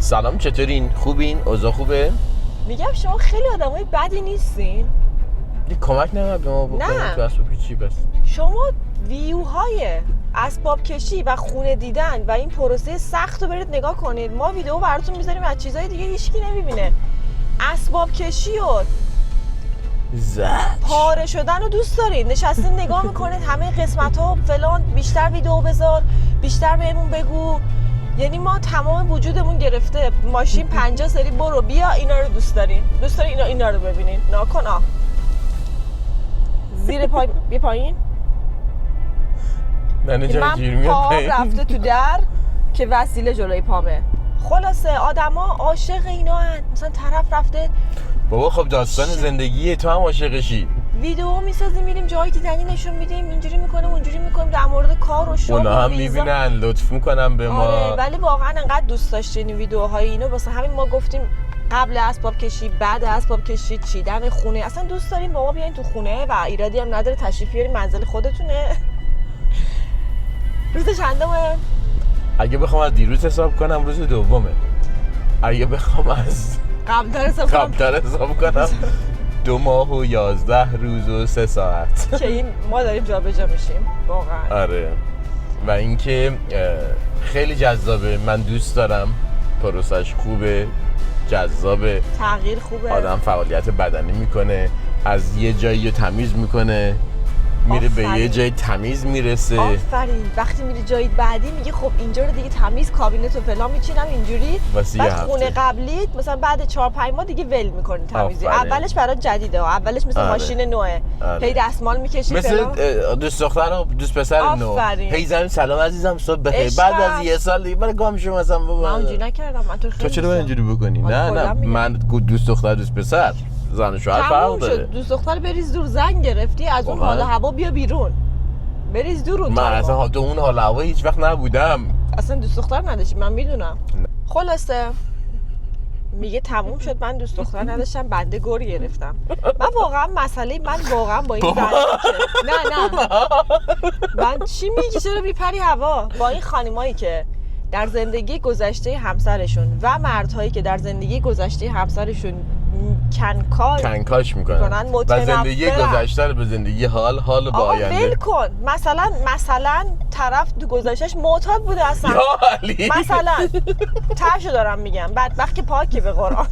سلام، چطورین؟ خوبین؟ اوضاع خوبه؟ میگم شما خیلی آدمای بدی نیستین. یه کمک نمی‌کنه به ما بکنه تو اسباب کشی. بس شما ویوهای اسباب کشی و خونه دیدن و این پروسه سخت رو برید نگاه کنید. ما ویدیو براتون میذاریم از چیزای دیگه هیچکی نمیبینه. اسباب کشی و پاره شدن رو دوست دارید، نشستین نگاه میکنید همه قسمت ها فلان، بیشتر ویدیو بذار، بیشتر بهمون بگو. یعنی ما تمام وجودمون گرفته ماشین 50 سری برو بیا اینا رو دوست دارین اینا رو ببینین. ناکن زیر پای بی پایین. من پا رفته تو در که وسیله جلوی پامه. خلاصه آدما عاشق اینا هن. مثلا طرف رفته بابا خب داستان زندگیه، تو هم عاشقشی. ویدیو میسازیم میریم جای دیدنی نشون میدیم، اینجوری میکنیم اونجوری میکنیم، در مورد کار و شغل اونا هم میبینن لطف میکنن به ما. آره ولی واقعا انقدر دوست داشتین این ویدیوهای اینو، واسه همین ما گفتیم قبل اسباب کشی بعد اسباب کشی چیدن خونه اصلا دوست داریم با ما بیاین تو خونه و ایرادی هم نداره، تشریف بیارین منزل خودتونه. روز چندمه؟ اگه بخوام از دیروز حساب کنم روز دومه. اگه بخوام از قبل‌تر حساب کنم 2 ماه و 11 روز و 3 ساعت که این ما داریم جا به جا میشیم واقعا. آره و اینکه خیلی جذابه، من دوست دارم، پروسش خوبه، جذابه، تغییر خوبه، آدم فعالیت بدنی میکنه، از یه جایی رو تمیز میکنه، میره به یه جای تمیز میرسه. آفرین. وقتی میری جای بعدی میگه خب اینجا رو دیگه تمیز کابینت و فلان میچینم اینجوری. بعد خونه قبلیت مثلا بعد 4-5 ماه دیگه ول میکنی تمیزی. اولش برات جدیده، اولش مثل ماشین نوئه. هی دستمال میکشی مثل دوست دختر و دوست پسر نو. هی زمین سلام عزیزم صبح بخیر. بعد از یه سال دیگه برای گام شو مثلا بابا من اونجوری نکردم. من تو چرا اینجوری بکنی؟ نه من دوست دختر دوست پسر زن و شوهر فرق داره. دوست دختر بریز دور، زن گرفتی از اون حال هوا بیا بیرون، بریز دور. من اصلا تو اون حال هوا هیچ وقت نبودم، اصلا دوست دختر نداشتی من میدونم. خلاصه میگه تموم شد من دوست دختر نداشتم بنده گور گرفتم. من واقعا با این نه من چی میگی چرا میپری هوا با این خانمایی که در زندگی گذشته همسرشون و مردهایی که در زندگی گذشته همسرشون کنکاش میکنن و زندگی گذشته رو به زندگی حال به آینده. ول کن. مثلا طرف تو گذشتهش معتاد بوده اصلا. مثلا تاشو دارم میگم بدبخت که پاکه به قرآن.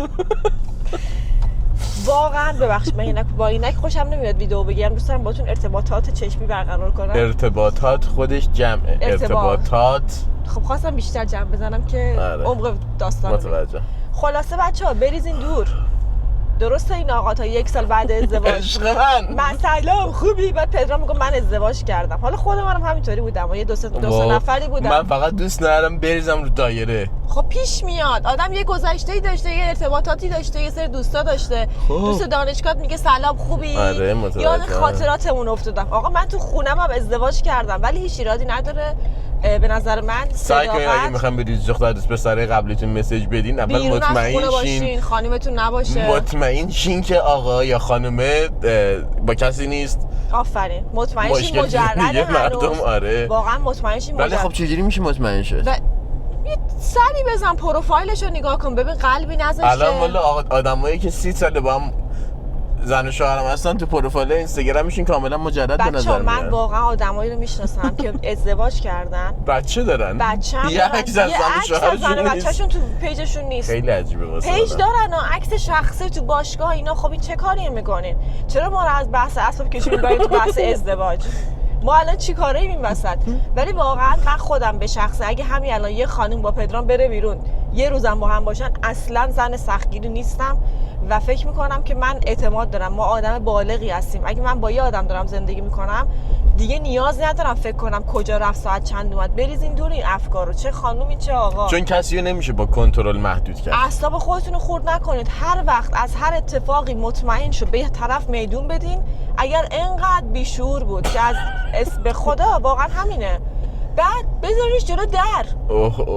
واقعا ببخشید من با اینک خوشم نمیاد ویدیو بگیرم، دوست دارم باهاتون ارتباطات چشمی برقرار کنم. ارتباطات خودش جمعه. ارتباطات خب خواستم بیشتر جمع بزنم که عمق داستان متوجه. خلاصه بچه‌ها بریزین دور. درسته این آقا تا 1 سال بعد ازدواج عشق من سلام خوبی، بعد پدرام میگه من ازدواج کردم. حالا خود منم همینطوری بودم و یه دو سه نفری بودم. من فقط دوست ندارم بریزم رو دایره. خب پیش میاد آدم یه گذشته‌ای داشته، یه ارتباطاتی داشته، یه سری دوستا داشته. دوست دانشگاه میگه سلام خوبی. آره یاد خاطراتمون افتادم. آقا من تو خونم هم ازدواج کردم ولی هیچ ایرادی نداره. به نظر من سعی کنین اگه میخوام به دختر دوست پسر قبلیتون مسیج بدین اول مطمئن شین خانمتون نباشه، مطمئن شین که آقا یا خانومه با کسی نیست. آفرین. مطمئن شین مجرده مردم. آره واقعا مطمئن شین. ولی خب چجوری میشه مطمئن شد؟ یه سری بزن پروفایلش رو نگاه کن ببین قلبی نذاشته. الان والا آدمایی که 30 ساله با هم زن و شوهرم هستن تو پروفایل اینستاگرامشون کاملا مجرد به نظر میاد. من واقعا آدمایی رو میشناسم که ازدواج کردن، بچه دارن، یه عکس از زن و بچه‌شون تو پیجشون نیست. خیلی عجیبه واسه پیج دارن و عکس شخصی تو باشگاه اینا. خب این چه کاری میکنین؟ چرا ما رو از بحث اسباب کشی میبرید تو بحث ازدواج؟ ما الان چی کاره ایم این وسط؟ ولی واقعا من خودم به شخصه اگه همین الان یه خانم با پدرام بره بیرون یه روزم با هم باشن اصلا زن سختگیری نیستم و فکر میکنم که من اعتماد دارم. ما آدم بالغی هستیم. اگه من با یه آدم دارم زندگی میکنم دیگه نیاز ندارم فکر کنم کجا رفت ساعت چند اومد. بریزین دور این افکارو، چه خانومی چه آقا، چون کسی رو نمیشه با کنترل محدود کرد. اعصاب خودتون رو خورد نکنید. هر وقت از هر اتفاقی مطمئن شو به طرف میدون بدین. اگر انقدر بیشعور بود که از به خدا واقعا همینه، بعد بذارینش جلو در.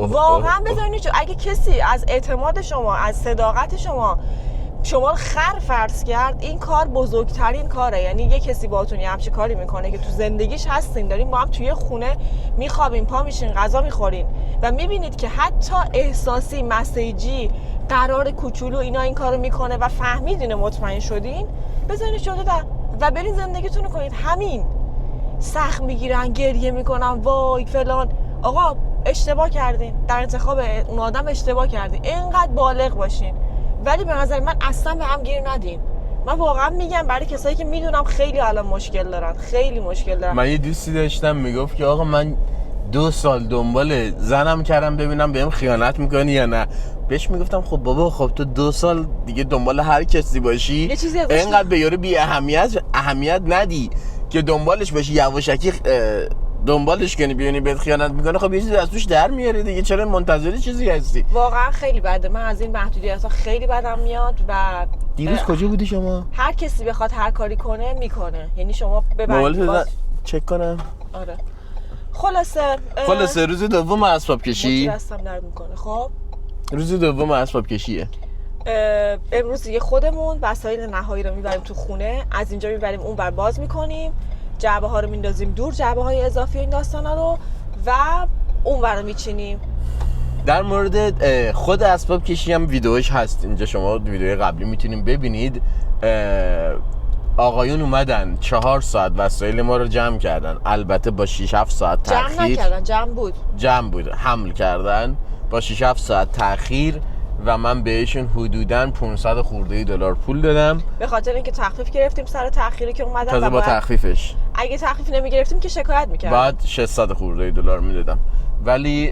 واقعا بذارینش. اگه کسی از اعتماد شما، از صداقت شما شما رو خر فرض کرد، این کار بزرگترین کاره. یعنی یه کسی باهاتون یه همچین کاری میکنه که تو زندگیش هستین، دارین با هم توی خونه میخوابین، پا میشین، غذا میخورین و میبینید که حتی احساسی، مسیجی، قرار کوچولو اینا این کارو میکنه و فهمیدین، مطمئن شدین، بذارینش جلو در و برین زندگیتون رو کنید. همین. سخت میگیرن، گریه میکنن، وای فلان. آقا اشتباه کردین در انتخاب اون آدم، اشتباه کردین. اینقدر بالغ باشین. ولی به نظر من اصلا به هم گیر ندین. من واقعا میگم برای کسایی که میدونم خیلی الان مشکل دارن، خیلی مشکل دارن. من یه دوستی داشتم میگفت که آقا من 2 سال دنبال زنم کردم ببینم بهم خیانت میکنی یا نه. بهش میگفتم خب بابا، خب تو 2 سال دیگه دنبال هر کسی باشی، اینقدر به یارو بی اهمیت ندی که دنبالش باشی، یواشکی دنبالش کنی ببینی بهت خیانت میکنه. خب یه چیزی از توش در میاری دیگه، چرا منتظر چیزی هستی؟ واقعا خیلی بده. من از این محدودیت‌ها خیلی بدم میاد. و دیروز کجا بودی شما؟ هر کسی بخواد هر کاری کنه میکنه. یعنی شما ببرید چک کنم. آره. خلاصه روز دوم اسباب کشی دستم درد میکنه. خب روز دوم اسباب کشیه. امروز دیگه خودمون وسایل نهایی رو میبریم تو خونه، از اینجا میبریم اون بر باز میکنیم، جعبه ها رو میندازیم دور، جعبه های اضافی این داستانا رو، و اون ور رو میچینیم. در مورد خود اسباب کشی هم ویدیوش هست اینجا، شما ویدیوی قبلی میتونیم ببینید. آقایون اومدن 4 ساعت وسایل ما رو جمع کردن، البته با 6-7 ساعت تأخیر. جمع نکردن، جمع بود، حمل کردن با 6-7 ساعت تأخیر و من بهشون حدوداً 500 خورده دلار پول دادم، به خاطر اینکه تخفیف گرفتیم سر تأخیری که اومدن. تازه با تخفیفش، اگه تخفیف نمیگرفتیم که شکایت میکردم، بعد 600 خورده دلار میدادم. ولی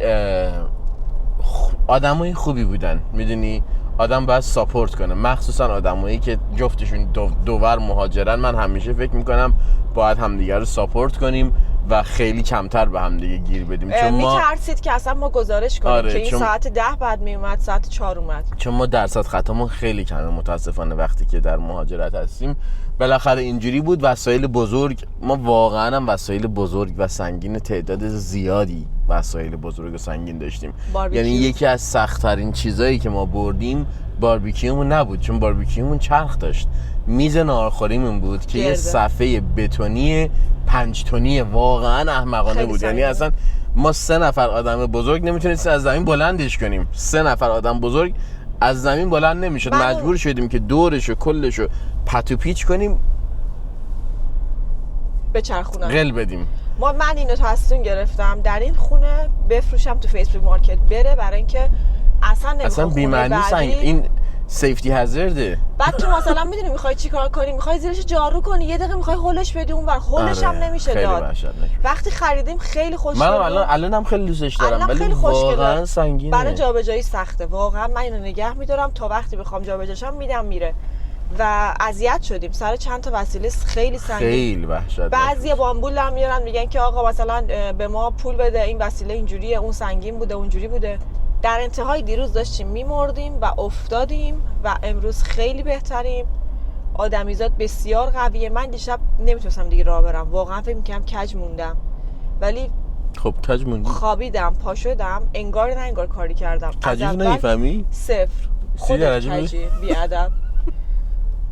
آدمای خوبی بودن، میدونی آدم باید ساپورت کنه، مخصوصا آدمایی که جفتشون دوور مهاجرن. من همیشه فکر میکنم باید همدیگه رو ساپورت کنیم و خیلی کمتر به همدیگه گیر بدیم. چون ما میترسید که اصلا ما گزارش کنیم که این ساعت 10 بعد میومد، ساعت 4 اومد. چون ما درصد خطامون خیلی کمه متاسفانه وقتی که در مهاجرت هستیم. بالاخره اینجوری بود. وسایل بزرگ، ما واقعا هم وسایل بزرگ و سنگین، تعداد زیادی وسایل بزرگ و سنگین داشتیم. یعنی یکی از سخت‌ترین چیزایی که ما بردیم باربیکیومون نبود، چون باربیکیومون چرخ داشت. میز ناهارخوریمون بود که یه صفحه بتونی 5 تنی، واقعا احمقانه بود. یعنی اصلا ما 3 نفر آدم بزرگ نمیتونستیم از زمین بلندش کنیم. 3 نفر آدم بزرگ از زمین بلند نمیشد. مجبور شدیم که دورشو کلشو پتو پیچ کنیم، بچرخونم، قل بدیم. من اینو تصمیم گرفتم در این خونه بفروشم تو فیسبوک مارکت بره، برای اینکه اصلا بی‌معنی این سیفتی هزارده. بعد تو مثلا میدونی میخوای چیکار کنی، میخوای زیرش جارو کنی، یه دقیقه میخوای هولش بدی اون ور، هولش هم نمیشه داد. وقتی خریدیم خیلی خوشگله. من الانم خیلی دوستش دارم، ولی واقعا سنگینه، برای جابجایی سخته. واقعا من اینو نگه میدارم تا وقتی بخوام جابجاشم میدم میره. و اذیت شدیم سر چند تا وسیله خیلی سنگین، خیلی وحشتناک. بعضیا با آمبول هم میارن میگن که آقا مثلا به ما پول بده، این وسیله اینجوریه، اون سنگین بوده، اونجوری بوده. در انتهای دیروز داشتیم میمردیم و افتادیم و امروز خیلی بهتریم. آدمیزاد بسیار قویه. من دیشب نمیتونستم دیگه راه برم، واقعا فکر می‌کردم کج موندم، ولی خب کج موندی. خوابیدم، پا شدم، انگار نه انگار کاری کردم. کجی نمیفهمی؟ 0 خودت کجی، بیادب.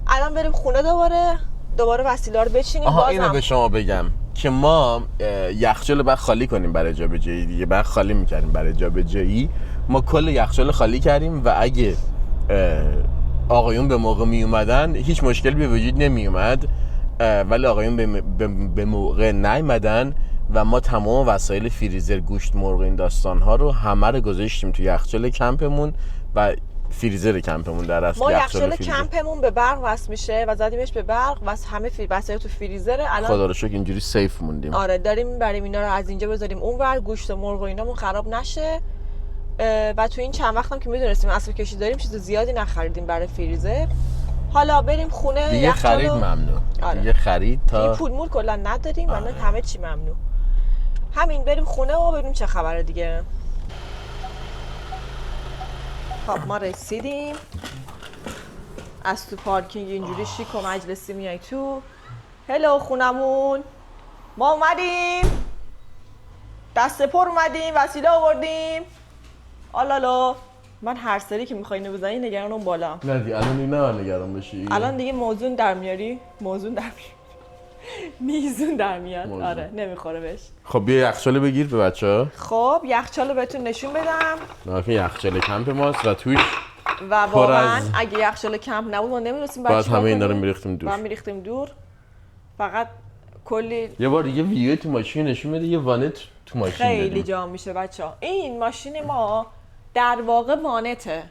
الان بریم خونه دوباره وسیله رو بچینیم. اینو به شما بگم که ما یخچال بعد خالی کنیم برای جابجایی دیگه. بعد خالی می‌کردیم برای جابجایی، ما کل یخچال خالی کردیم و اگه آقایون به موقع می اومدن هیچ مشکلی به وجود نمی اومد، ولی آقایون به موقع نیومدن و ما تمام وسایل فریزر، گوشت مرغ، این داستان ها رو همه رو گذاشتیم تو یخچال کمپمون و فریزر کمپمون. در اصل ما یخچال کمپمون به برق وصل میشه و زدیمش به برق و همه وسایل تو فریزره. الان خدا رو شکر اینجوری سیف موندیم. آره داریم میبریم اینا رو از اینجا بذاریم اونور، گوشت و مرغ و اینامون خراب نشه. و تو این چند وقتم که میدونستیم اسباب کشی داریم چیز زیادی نخریدیم برای فریزر. حالا بریم خونه دیگه خرید ممنوع. آره. دیگه خرید تا پول مول کلا نداریم. الان همه چی ممنوع. همین بریم خونه و ببینیم چه خبره دیگه. خب ما رسیدیم از تو پارکینگ، اینجوری شیک و مجلسی میای تو. هلو خونمون، ما اومدیم، دست پر اومدیم، وسیله آوردیم. آلالا من هر سری که میخوای اینو بزنی نگران اون بالا. نه دیگه الان دیگه نه نگران بشی. الان دیگه موزون در میاری. میزون در میاد. موزون. آره نمیخوره بهش. خب بیا یخچال بگیر به بچه‌ها. خب یخچال رو بهتون نشون بدم. ناکه یخچال کمپ ماست و توش و واقعا از- اگه یخچال کمپ نبود ما نمی‌رسیم بعد همه اینا رو میریختیم بعد دور. میریختیم دور. فقط کلی یه بار دیگه ویدیو تو ماشین نشون بده، یه وانت تو ماشین خیلی داریم. جا میشه بچه‌ها. این ماشین ما در واقع وانته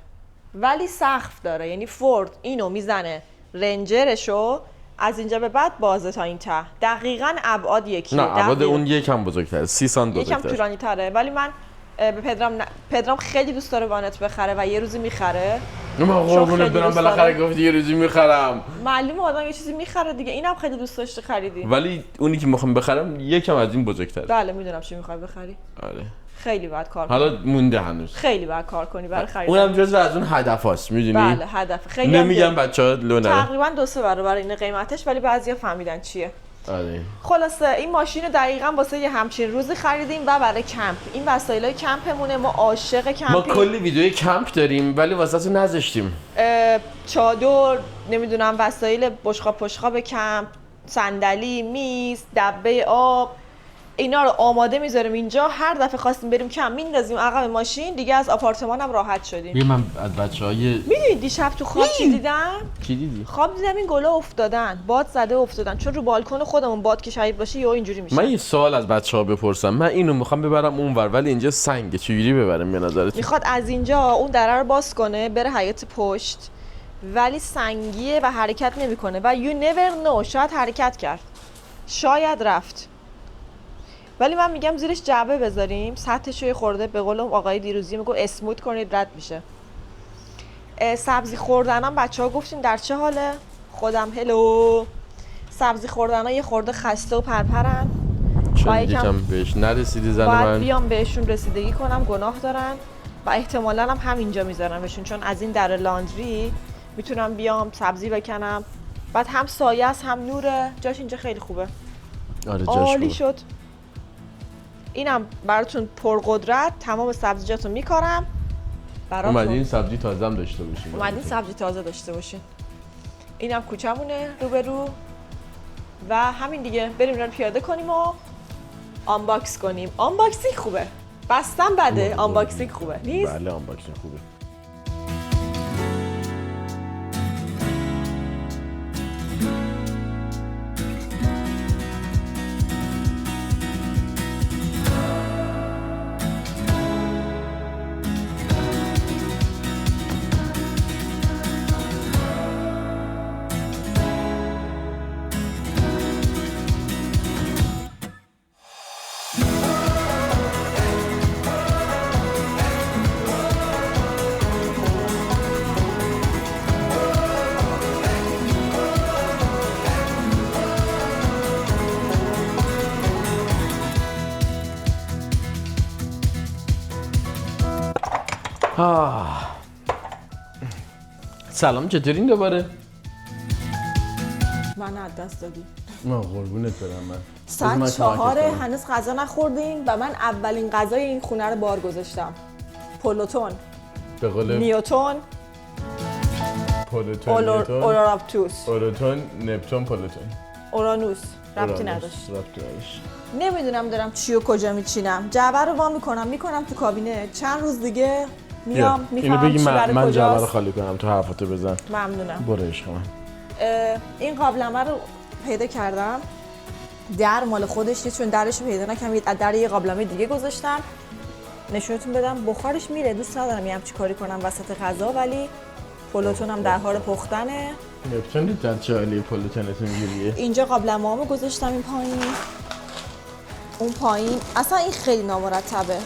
ولی سقف داره، یعنی فورد اینو میزنه رنجرشو از اینجا به بعد بازه تا این ته، دقیقاً ابعاد یکیه. نه ابعاد دقیقاً. اون یکم بزرگتره، 30 سانت یکم بزرگتره. طولانی تره، ولی من به پدرام خیلی دوست داره وانت بخره و یه روزی میخره. ما خیلی قربونت برم دوست بالاخره داره. گفتی یه روزی میخرم. معلومه آدم یه چیزی میخره دیگه، اینم خیلی دوست داشته خریدی. ولی اونی که میخوام بخرم یکم از این بزرگتره. بله میدونم چی میخوای بخری. آره. خیلی باید کار کنی. حالا مونده هنوز. خیلی باید کار کنی برای خرید. اونم جزو از اون هدفاست میدونی. بله هدف خیلی هم نمیگم بچه‌ها لو نره. تقریبا 2-3 برابر این قیمتش، ولی بعضیا فهمیدن چیه. آره. خلاصه این ماشین رو دقیقاً واسه یه همچین روزی خریدیم و برای کمپ. این وسایلای کمپمونه، ما عاشق ما کمپیم. کلی ویدیوی کمپ داریم ولی واسه نذاشتیم. چادر، نمیدونم وسایل بشقاب کمپ، صندلی، میز، دبه آب، اینا رو آماده میذاریم اینجا. هر دفعه خواستیم بریم کمپ میندازیم عقب ماشین، دیگه از آپارتمانم راحت شدیم. بیا من از بچه‌ها یه میدونی دیشب تو خواب چی دیدم؟ چی دیدی؟ خواب دیدم این گلا افتادن، باد زده افتادن، چون رو بالکن خودمون باد که شدید باشه یا اینجوری میشه. من یه سوال از بچه‌ها بپرسم. من اینو میخوام ببرم اونور ولی اینجا سنگه، چجوری ببرم به نظرت؟ میخواد از اینجا اون دره رو باز کنه بره حیاط پشت، ولی سنگیه و حرکت نمیکنه و you never know، شاید حرکت کرد، شاید رفت. ولی من میگم زیرش جعبه بذاریم، سطحش رو یه خورده به قول آقای دیروزی میگه اسموت کنید رد میشه. سبزی خوردنم بچه‌ها گفتیم در چه حاله؟ خودم هلو. سبزی خوردن‌ها یه خورده خسته و پرپرن. چون یکم یکم بهش نرسیدی زن باید من. بیام بهشون رسیدگی کنم، گناه دارن و احتمالاً هم همینجا میذارمشون، چون از این در لاندری میتونم بیام سبزی بکنم. بعد هم سایه است هم نوره، جاش اینجا خیلی خوبه. آره جاش عالی خوبه. شد. اینم براتون پرقدرت تمام سبزیجاتو میکارم براتون. اومدین سبزی تازه هم داشته باشیم. اومدین سبزی تازه داشته باشین. اینم کوچمونه روبرو و همین دیگه. بریم اینا رو پیاده کنیم و آنباکس کنیم. آنباکسینگ خوبه، بستم بده، آنباکسینگ خوبه نیست؟ بله آنباکسینگ خوبه. سلام چطورین دوباره؟ من از دست دادی. ما قربونت برم من. ساعت 4 هنوز غذا نخوردیم و من اولین غذای این خونه رو بار گذاشتم. پلوتون، به قول نیوتون، پلوتون نیوتون، اورارابتوس، اوراتون نپتون پلوتون. اورانوس ربطی نداشت. نمیدونم دارم چی و کجا میچینم. جعبه رو وا میکنم تو کابینه. چند روز دیگه میام اینو میفهمم بگی چی برای من جعبه رو کجاست. خالی کنم تو حرفاتو بزن. ممنونم. برو عشق من. این قابلمه رو پیدا کردم. در مال خودشه، چون درش رو پیدا نکردم. از در یه قابلمه دیگه گذاشتم. نشونتون بدم بخارش میره. دوست ندارم یه همچی کاری کنم وسط غذا، ولی پلوتونم در حال پختنه. نپتون در چه حالی پلوتونتون میگیریه؟ اینجا قابلمه‌هامو گذاشتم این پایین. اون پایین اصلا این خیلی نامرتبه.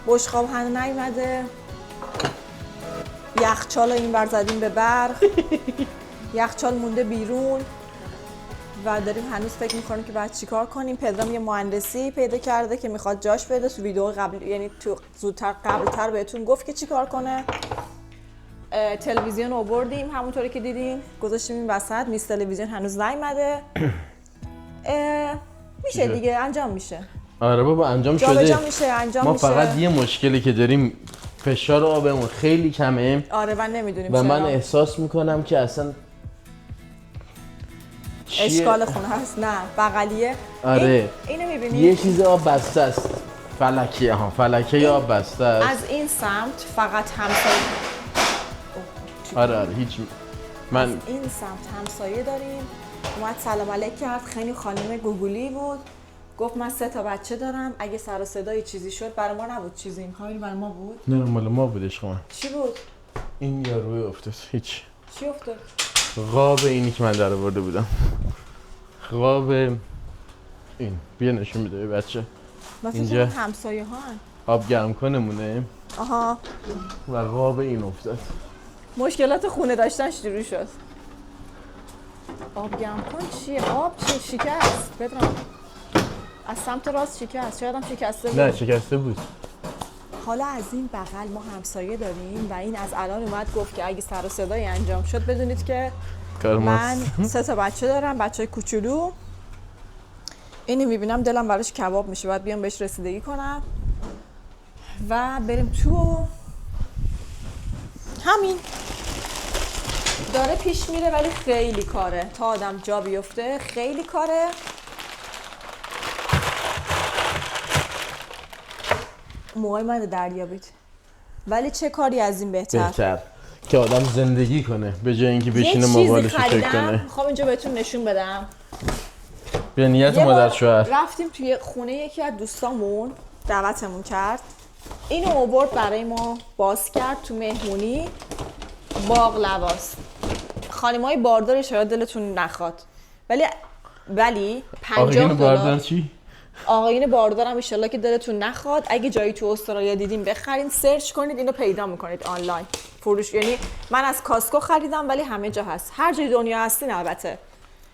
بشقاب هنوز نیومده. یخچال این ور زدیم به برق. یخچال مونده بیرون و داریم هنوز فکر میکنیم که باید چیکار کنیم. پدرام یه مهندسی پیدا کرده که میخواد جاش بده. تو ویدیو قبل، یعنی تو زودتر قبلتر بهتون گفت که چیکار کنه. تلویزیون آوردیم همونطوری که دیدین، گذاشتیم این وسط. میز تلویزیون هنوز نیومده. میشه دیگه، انجام میشه. آره بابا انجام جا به شده. جا میشه، انجام ما میشه. فقط یه مشکلی که داریم فشار آبمون خیلی کمه آره من نمیدونیم و من چرا. احساس میکنم که اصلا اشکال خونه هست. نه بغلیه. آره اینو میبینی؟ یه چیز آب بسته است. فلکیه ها، فلکه آب بسته است. از این سمت فقط همسایه. آره هیچ من این سمت همسایه داریم. اومد سلام علیک کرد، خیلی خانم گوگلی بود، گفت من 3 تا بچه دارم، اگه سر و صدای چیزی شد برای ما نبود، چیزی این برای ما بود. نه مال ما بود عشق من. چی بود؟ این یاروی افتاد. هیچ. چی افتاد؟ قاب اینی که من در آورده بودم. قاب این بیا نشون میده بچه. اینجا همسایه ها آب گرم کنمونه. آها. و قاب این افتاد. مشکلات خونه داشتن شروع شد. آب گرم کن چیه؟ آب چیه؟ شکست بدرم. از سمت راست شکست. شاید هم شکسته بود. نه شکسته بود. حالا از این بغل ما همسایه داریم و این از الان اومد گفت که اگه سر و صدایی انجام شد بدونید که من 3 تا بچه دارم، بچه کوچولو. اینو میبینم دلم براش کباب میشه، باید بیام بهش رسیدگی کنم و بریم تو. همین داره پیش میره ولی خیلی کاره تا آدم جا بیفته، خیلی کاره. موهای من دریابید، ولی چه کاری از این بهتر که آدم زندگی کنه به جای اینکه بشینه موبایلش رو چک کنه. خب اینجا بهتون نشون بدم. به نیت مادر شوهر رفتیم توی خونه یکی از دوستامون، دعوتمون کرد، اینو آورد برای ما باز کرد تو مهمونی. باقلواست. خانمای باردار شاید دلتون نخواد، ولی 50 دلار. چی؟ آقایون باردارم ان شاءالله که دلتون نخواد. اگه جایی تو استرالیا دیدین بخرین، سرچ کنید اینو پیدا میکنید آنلاین فروش. یعنی من از کاسکو خریدم ولی همه جا هست، هر جای دنیا هستین. البته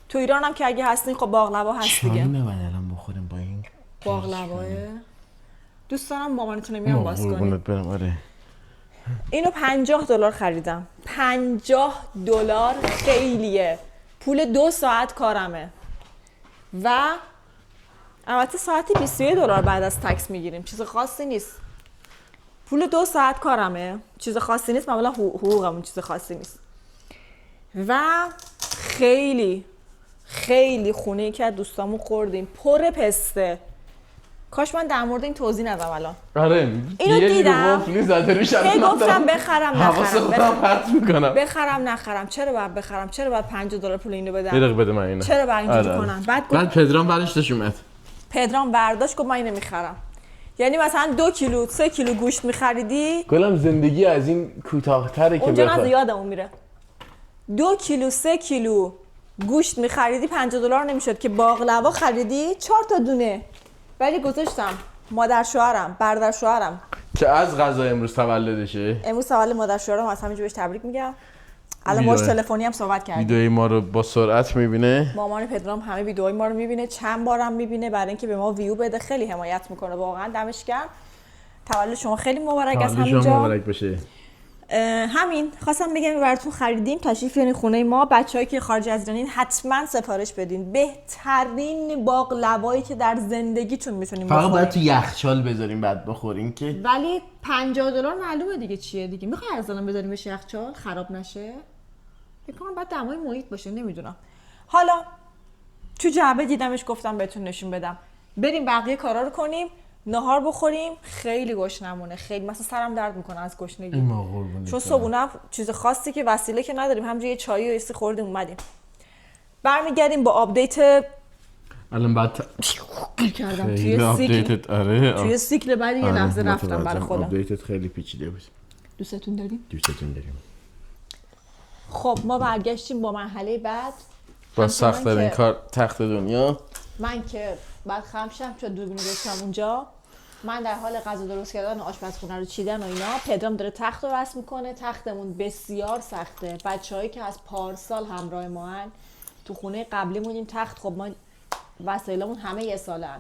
تو ایران هم که اگه هستین خب باقلوا هست دیگه. چایی نباید الان بخوریم با این باقلواه. دوست دارم مامانتون میام باز کنید. برم. آره اینو 50 دلار خریدم. 50 دلار خیلیه، پول 2 ساعت کارمه و البته ساعتی 21 دلار بعد از تکس میگیریم، چیز خاصی نیست. پول 2 ساعت کارمه، چیز خاصی نیست، معمولا حقوقمون چیز خاصی نیست. و خیلی خیلی خونه که از دوستامون خوردیم پر پسته. کاش من در مورد این توضیح ندم الان. آره اینو دیدم هی گفتم بخرم نخرم. بخرم نخرم. چرا باید بخرم؟ چرا باید 50 دلار پول اینو بدم؟ یه دقیقه بده من اینو. چرا باید اینجوری کنم؟ بعد پدرام برداشتش اومد. پدرام برداشت گفت من اینو میخرم. یعنی مثلا 2 کیلو 3 کیلو گوشت میخریدی، گلم زندگی از این کوتاه‌تره که اونجا بخواد. از یادمون میره. 2 کیلو 3 کیلو گوشت میخریدی 50 دلار نمیشد که باقلوا خریدی 4 تا دونه. ولی گذاشتم مادر شوهرم، برادر شوهرم که از غذا امروز تولدشه. امروز تولد مادر شوهرم، از همینجا بهش تبریک میگم. الان باهاش تلفنی هم صحبت کردیم. ویدیوی ما رو با سرعت میبینه. مامان پدرام همه ویدیوهای ما رو میبینه، چند بارم میبینه برای اینکه به ما ویو بده. خیلی حمایت میکنه واقعا، دمش گرم. تولد شما خیلی مبارک از همینجا. تولد شما مبارک بشه. همین خواستم بگم براتون خریدیم، تشریف بیارین خونه ما. بچه‌ای که خارج از ایرانین حتما سفارش بدین. بهترین باقلوایی که در زندگیتون میتونین بخورین. فقط باید تو یخچال بذاریم بعد بخورین که. ولی 50 دلار معلومه دیگه چیه دیگه. میخوای ارزالم بذاریم بهش یخچال خراب نشه؟ فکر کنم بعد دمای محیط باشه، نمیدونم. حالا تو جعبه دیدمش گفتم بهتون نشون بدم. بریم بقیه کارا رو کنیم، نهار بخوریم. خیلی گشنمونه، خیلی مثلا سرم درد میکنه از گشنگی. چون صبحونه چیز خاصی که وسیله که نداریم، همینجوری یه چایی و ایسی خوردیم اومدیم. برمیگردیم با آپدیت. الان بعد کردم توی سیکل. آره توی سیکل بعد یه لحظه رفتم برای خودم. آپدیتت خیلی پیچیده بود. دوستتون داریم؟ دوستتون داریم. خب ما برگشتیم با مرحله بعد. با سخت ترین کار تخت دنیا. من که بعد خمشم چون دوربین گذاشتم اونجا، من در حال غذا درست کردن و آشپزخونه رو چیدن و اینا. پدرام داره تخت رو وصل میکنه. تختمون بسیار سخته. بچه‌هایی که از پارسال همراه ما هن، تو خونه قبلیمون این تخت، خب ما وسایلمون همه یه سالن.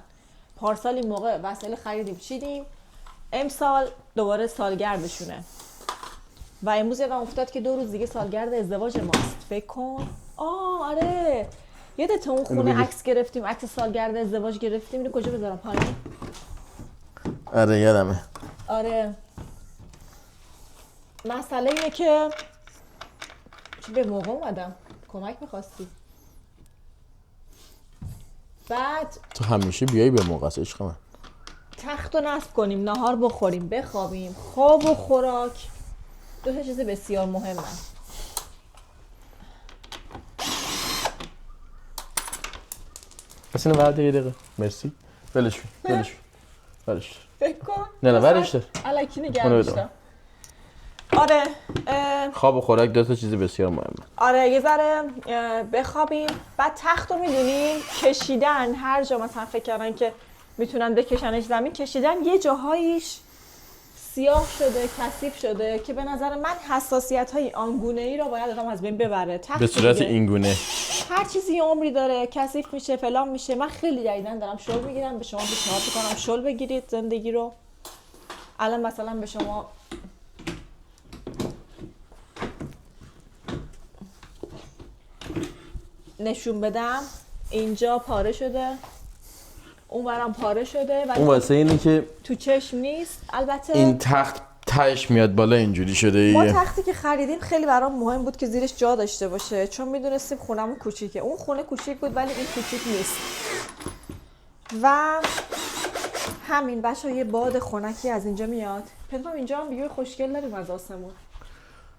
پارسال این موقع وسایل خریدیم چیدیم، امسال دوباره سالگردشونه و امروز یادم افتاد که 2 روز دیگه سالگرد ازدواج ماست. فکر کن. آره یادت اون خونه عکس گرفتیم، عکس سالگرد ازدواج گرفتیم. اینو کجا بذارم؟ پایین؟ آره یادمه. آره مسئله اینه که چه به موقع اومدم کمک میخواستی. بعد تو همیشه بیایی به موقع است عشق من. تخت رو نصب کنیم، نهار بخوریم، بخوابیم. خواب و خوراک 2 چیز بسیار مهمه. پس اینو بعد یه دقیقه مرسی. ولش فکر کن نه ورش دار. الکی نگه داشتم. آره خواب و خوراک 2 چیز بسیار مهمه. آره یه ذره بخوابیم. بعد تخت رو میدونیم کشیدن، هر جا مثلا فکر کردن که میتونن بکشنش زمین، کشیدن یه جاهایش سیاه شده، کثیف شده که به نظر من حساسیت های آنگونه ای رو باید آدم از بین ببره. به صورت اینگونه هر چیزی عمری داره، کثیف میشه، فلان میشه. من خیلی جدیدن دارم شل میگیرم، به شما پیشنهاد میکنم شل بگیرید زندگی رو. الان مثلا به شما نشون بدم اینجا پاره شده، اونورم پاره شده و اون واسه اینه که تو چشم نیست. البته این تخت تهش میاد بالا اینجوری شده. ما تختی که خریدیم خیلی برام مهم بود که زیرش جا داشته باشه، چون میدونستیم خونمون کوچیکه. اون خونه کوچیک بود ولی این کوچیک نیست. و همین بچه‌ها یه باد خنکی از اینجا میاد. پدرام اینجا هم ویو خوشگل داریم از آسمون.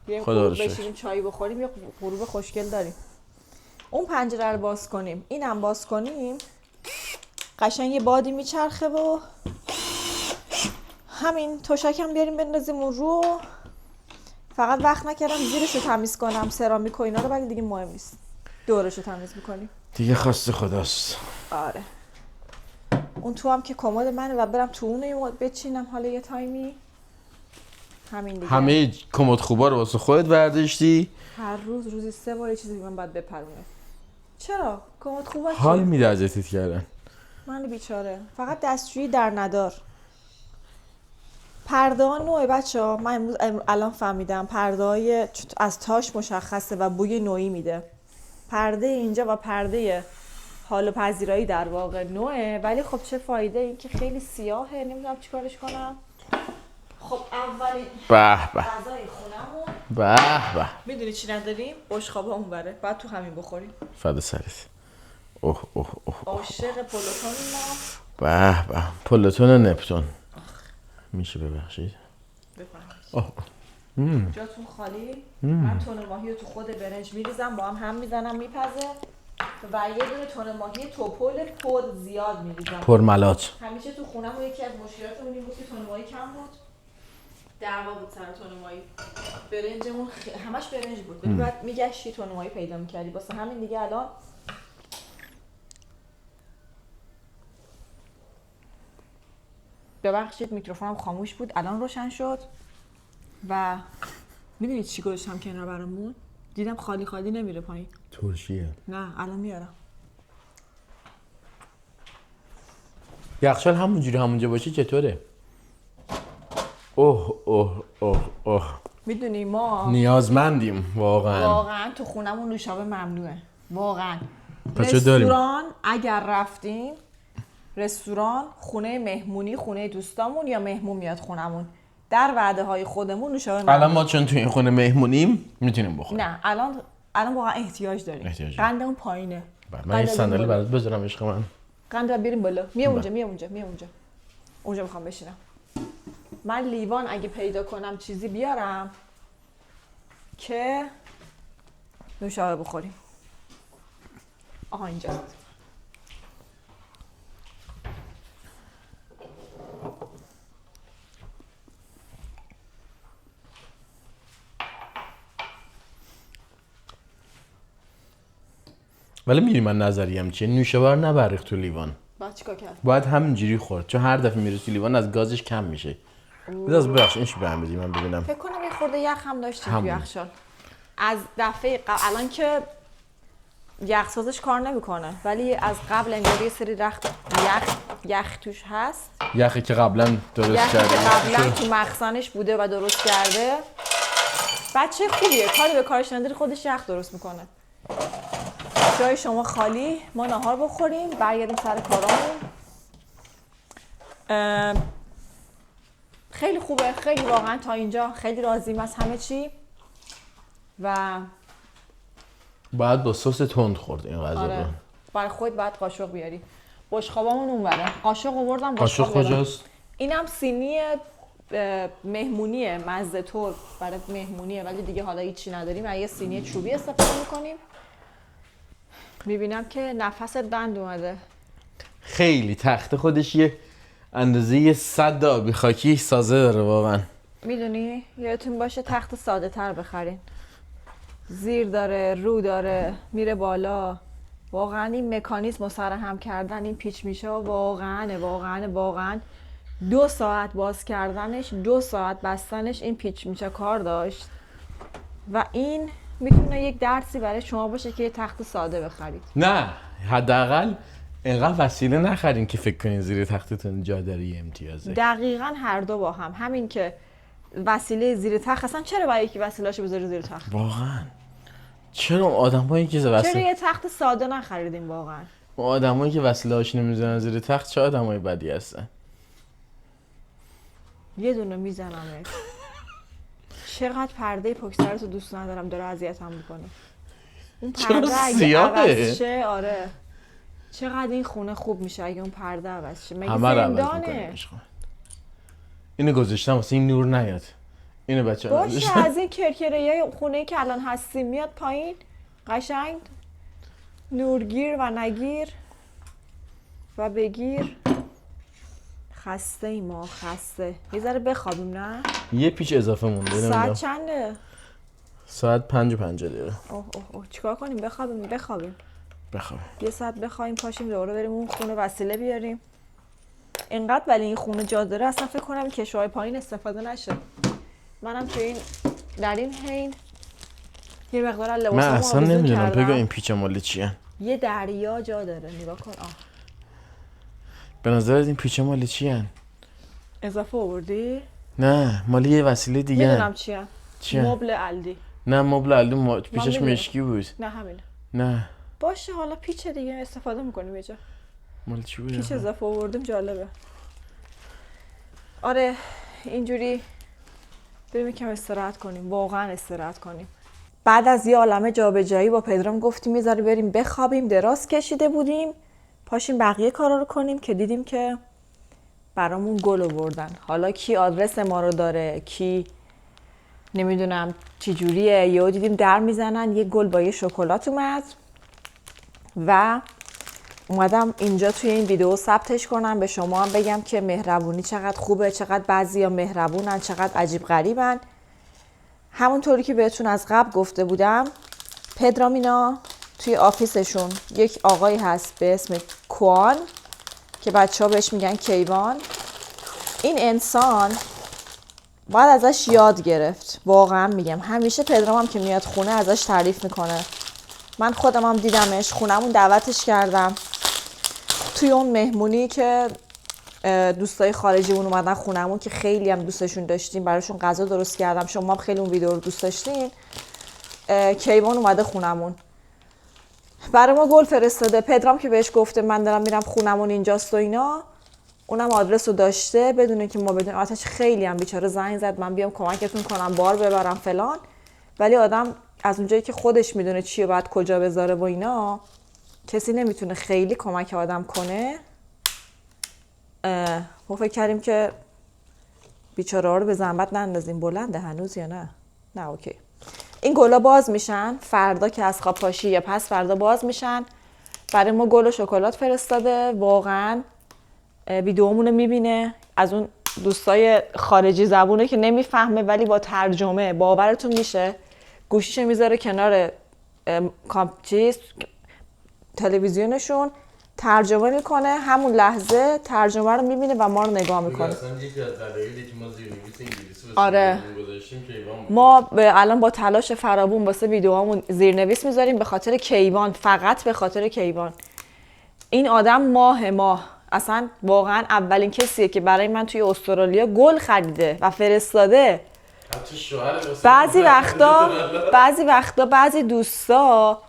بیایم خدا رو شکر. بشینیم چای بخوریم، یا غروب خوشگل داریم. اون پنجره رو باز کنیم، اینم باز کنیم، قشنگ یه بادی میچرخه و همین تشکم بیاریم بندازیم اون رو. فقط وقت نکردم زیرش رو تمیز کنم، سرامیک و اینا رو، ولی دیگه مهم نیست. دورش رو تمیز میکنیم دیگه خواست خداست. آره. اون تو هم که کمد منه و برم تو اون بچینم حالا یه تایمی. همین دیگه. همه کمد خوبا رو واسه خودت برداشتی؟ هر روزی 3 بار یه چیزی من باید بپرونه. چرا؟ کمد خوبه حال میده اذیتت کردن. من بیچاره. فقط دستشویی در ندار. پرده ها نوعه بچه‌ها. من امروز الان فهمیدم پرده های از تاش مشخصه و بوی نوعی میده. پرده اینجا و پرده حال و پذیرایی در واقع نوعه، ولی خب چه فایده، این که خیلی سیاهه، نمیدونم چیکارش کنم. خب اولین به به غذای خونمون به به. میدونی چی نداریم؟ بشقابا اون بره. بعد تو همین بخوریم. فدا سرت. اوه اوه اوه. عاشق پلوتون ما. به به. پلوتون و نپتون. میشه ببخشید؟ بفرمایید. جاتون خالی. من تون ماهی رو تو خود برنج میریزم، با هم میزنم میپزه و یه دونه تون ماهی توپل پر زیاد میریزم. پرملات. همیشه تو خونم یکی از مشکلاتمون این بود که تون ماهی کم بود. دعوا بود سر تون ماهی. برنجمون همش برنج بود. ولی بعد میگشتی تون ماهی پیدا میکردی. واسه همین دیگه الان ببخشید میکروفونم خاموش بود، الان روشن شد. و میدونید چی گذاشتم کنار برامون؟ دیدم خالی خالی نمیره پایین. ترشیه. نه الان میارم. یخچال همونجا باشه چطوره؟ اوه اوه اوه اوه. میدونی ما نیازمندیم واقعا تو خونمون نوشابه ممنوعه واقعا. پس چه داریم؟ رستوران اگر رفتیم، رستوران، خونه مهمونی، خونه دوستامون یا مهمون میاد خونمون، در وعده های خودمون نوشابه ممنوعه. الان ما چون تو این خونه مهمونیم میتونیم بخوریم. نه الان واقعا احتیاج داریم. قندمون پایینه. من این صندلی برات بذارم عشق من. قند رو بریم بالا. میام اونجا میخوام بشینم. من لیوان اگه پیدا کنم چیزی بیارم که نوشابه بخوریم. آها اینجاست. ولی میدونی من نظریم چیه؟ نوشابه رو نبریخ تو لیوان. بعد چیکار کرد؟ باید همینجوری خورد، چون هر دفعه میره تو لیوان از گازش کم میشه. بذار ببخش این چی بهم بدی من ببینم. فکر کنم یه خورده یخ هم داشتی تو یخچال. از دفعه الان که یخسازش کار نمیکنه، ولی از قبل انگار یه سری یخ توش هست. یخی که قبلا درست کرده. قبلا تو مخزنش بوده و درست کرده. بچه خوبیه، کاری به کارش نداره، خودش یخ درست میکنه. جای شما خالی، ما نهار بخوریم، برگردیم سر کارامون. خیلی خوبه، خیلی واقعا تا اینجا خیلی راضیم از همه چی و باید با سس تند خورد این غذا رو. برای خودت باید قاشق بیاری. بشقابامون اونوره. قاشق آوردم. قاشق کجاست؟ اینم سینی مهمونیه، مزه طور برای مهمونیه، ولی دیگه حالا هیچی نداریم. یه سینی چوبی استفاده میکنیم. میبینم که نفست بند اومده. خیلی تخته خودش یه اندازه 100 آبی خاکی سازه داره واقعا. میدونی یادتون باشه تخت ساده تر بخرین. زیر داره، رو داره، میره بالا. واقعا این مکانیزم رو سرهم کردن این پیچ میشه واقعا 2 ساعت باز کردنش، 2 ساعت بستنش این پیچ میشه کار داشت و این میتونه یک درسی برای شما باشه که یه تخت ساده بخرید. نه حداقل اینقدر وسیله نخرین که فکر کنین زیر تختتون جا داره یه امتیازه. دقیقاً هر دو با هم. همین که وسیله زیر تخت، اصلا چرا برای یکی وسیله‌اشو بذاری زیر تخت؟ واقعا چرا آدمایی که چرا یه تخت ساده نخریدیم واقعا؟ آدمایی که وسیله‌هاش نمیذارن زیر تخت چه آدمای بدی هستن. یه دونه میزنمت. چقدر پرده پشت سرتو دوست ندارم، داره اذیتم میکنه. اون پرده اگه عوض شه، آره چقدر این خونه خوب میشه اگه اون پرده عوض شه. مگه زندانه؟ اینو گذاشتم واسه این نور نیاد. اینو بچه‌ها باشه از این کرکره‌های خونه‌ای که الان هستیم میاد پایین قشنگ نورگیر و نگیر و بگیر. خسته ای ما، خسته. یه ذره بخوابیم نه؟ یه پیچ اضافه مونده. ساعت چنده؟ ساعت 5:50 دقیقه. اوه چیکار کنیم؟ بخوابیم. بخواب. یه ساعت بخوایم پاشیم دوباره بریم اون خونه وسیله بیاریم. اینقدر ولی این خونه جا داره اصلا فکر کنم کشوهای پایین استفاده نشه. منم تو این در این حین یه مقدار لباسامو من اصلا نمیدونم بگو این پیچ مال چیه. یه دریا جا داره، نگاه کن. به نظرت این پیچ مال چیه؟ اضافه آوردی؟ نه مال یه وسیله دیگه. میدونم چیه؟ مبل الدی. نه مبل الدی پیچش مشکی بود. نه همینه. نه باشه حالا پیچ دیگه استفاده میکنیم یه جا. مال چی بود؟ پیچ اضافه آوردیم جالبه. آره اینجوری بریم یکم استراحت کنیم، واقعا استراحت کنیم. بعد از یه عالمه جابجایی با پدرام گفتیم یه ذره بریم بخوابیم، دراز کشیده بودیم، پاشیم بقیه کارا رو کنیم که دیدیم که برامون گل آوردن. حالا کی آدرس ما رو داره، کی نمیدونم چی جوریه، یهو دیدیم در میزنن یه گل با یه شکلات اومد و اومدم اینجا توی این ویدیو ثبتش کنم، به شما هم بگم که مهربونی چقدر خوبه، چقدر بعضیا مهربونن، چقدر عجیب غریبن. همونطوری که بهتون از قبل گفته بودم پدرام اینا توی آفیسشون یک آقایی هست به اسم کوان که بچه‌ها بهش میگن کیوان. این انسان باید ازش یاد گرفت، واقعا میگم. همیشه پدرام هم که میاد خونه ازش تعریف میکنه. من خودم هم دیدمش، خونمون دعوتش کردم توی اون مهمونی که دوستای خارجیمون اومدن خونمون که خیلی هم دوستشون داشتیم، براشون غذا درست کردم. شما هم خیلی اون ویدیو رو دوست داشتین. کیوان اومده خونمون، برای ما گل فرستاده. پدرام که بهش گفته من دارم میرم خونمون اینجاست و اینا، اونم آدرس رو داشته بدونه که ما بدونیم. آتش خیلی هم بیچاره زنگ زد من بیام کمکتون کنم بار ببرم فلان، ولی آدم از اونجایی که خودش میدونه چیه باید کجا بذاره و اینا، کسی نمیتونه خیلی کمک آدم کنه. ما فکر کردیم که بیچاره ها رو به زحمت نندازیم. بلنده هنوز یا نه؟ نه اوکی. این گلا باز میشن فردا که از خواب پاشی یا پس فردا باز میشن. برای ما گل و شکلات فرستاده. واقعا ویدیومون رو میبینه، از اون دوستای خارجی زبونه که نمیفهمه ولی با ترجمه باورتون میشه گوشیش میذاره کنار تلویزیونشون، ترجمه میکنه، همون لحظه ترجمه رو میبینه و ما رو نگاه میکنه. آره ما الان با تلاش فراوون واسه ویدیوهامون زیرنویس میذاریم به خاطر کیوان، فقط به خاطر کیوان. این آدم ماه اصلا واقعا اولین کسیه که برای من توی استرالیا گل خریده و فرستاده. بعضی وقتا بعضی دوستا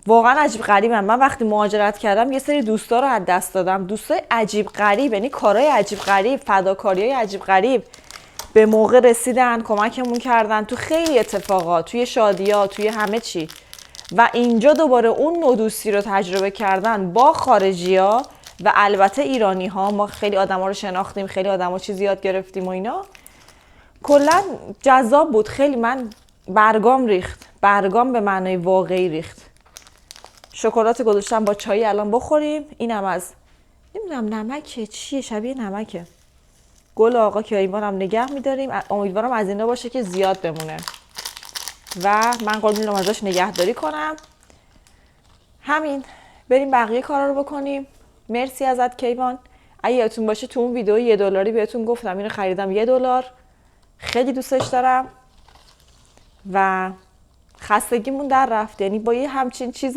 واقعا عجیب غریبم. من وقتی مهاجرت کردم یه سری دوستا رو از دست دادم، دوستای عجیب غریب، یعنی کارهای عجیب غریب، فداکاریهای عجیب غریب. به موقع رسیدن، کمکمون کردن تو خیلی اتفاقات، توی شادی‌ها، توی همه چی. و اینجا دوباره اون نوع دوستی رو تجربه کردن با خارجی‌ها و البته ایرانی‌ها. ما خیلی آدم‌ها رو شناختیم، خیلی آدم‌ها چیزی یاد گرفتیم و اینا. کلاً جذاب بود. خیلی من برگام ریخت، برگام به معنای واقعی ریخت. شکلات گذاشتم با چای الان بخوریم. اینم از نمیدونم نمکه چیه، شبیه نمکه. گل آقا که ایوانم نگه می‌داریم. امیدوارم از اینا باشه که زیاد بمونه و من قول میدم ازش نگهداری کنم. همین، بریم بقیه کارا رو بکنیم. مرسی ازت کیوان. اگه یادتون باشه تو اون ویدیو $1 بهتون گفتم اینو خریدم $1. خیلی دوستش دارم و خستگیمون در رفت. یعنی با یه همچین چیز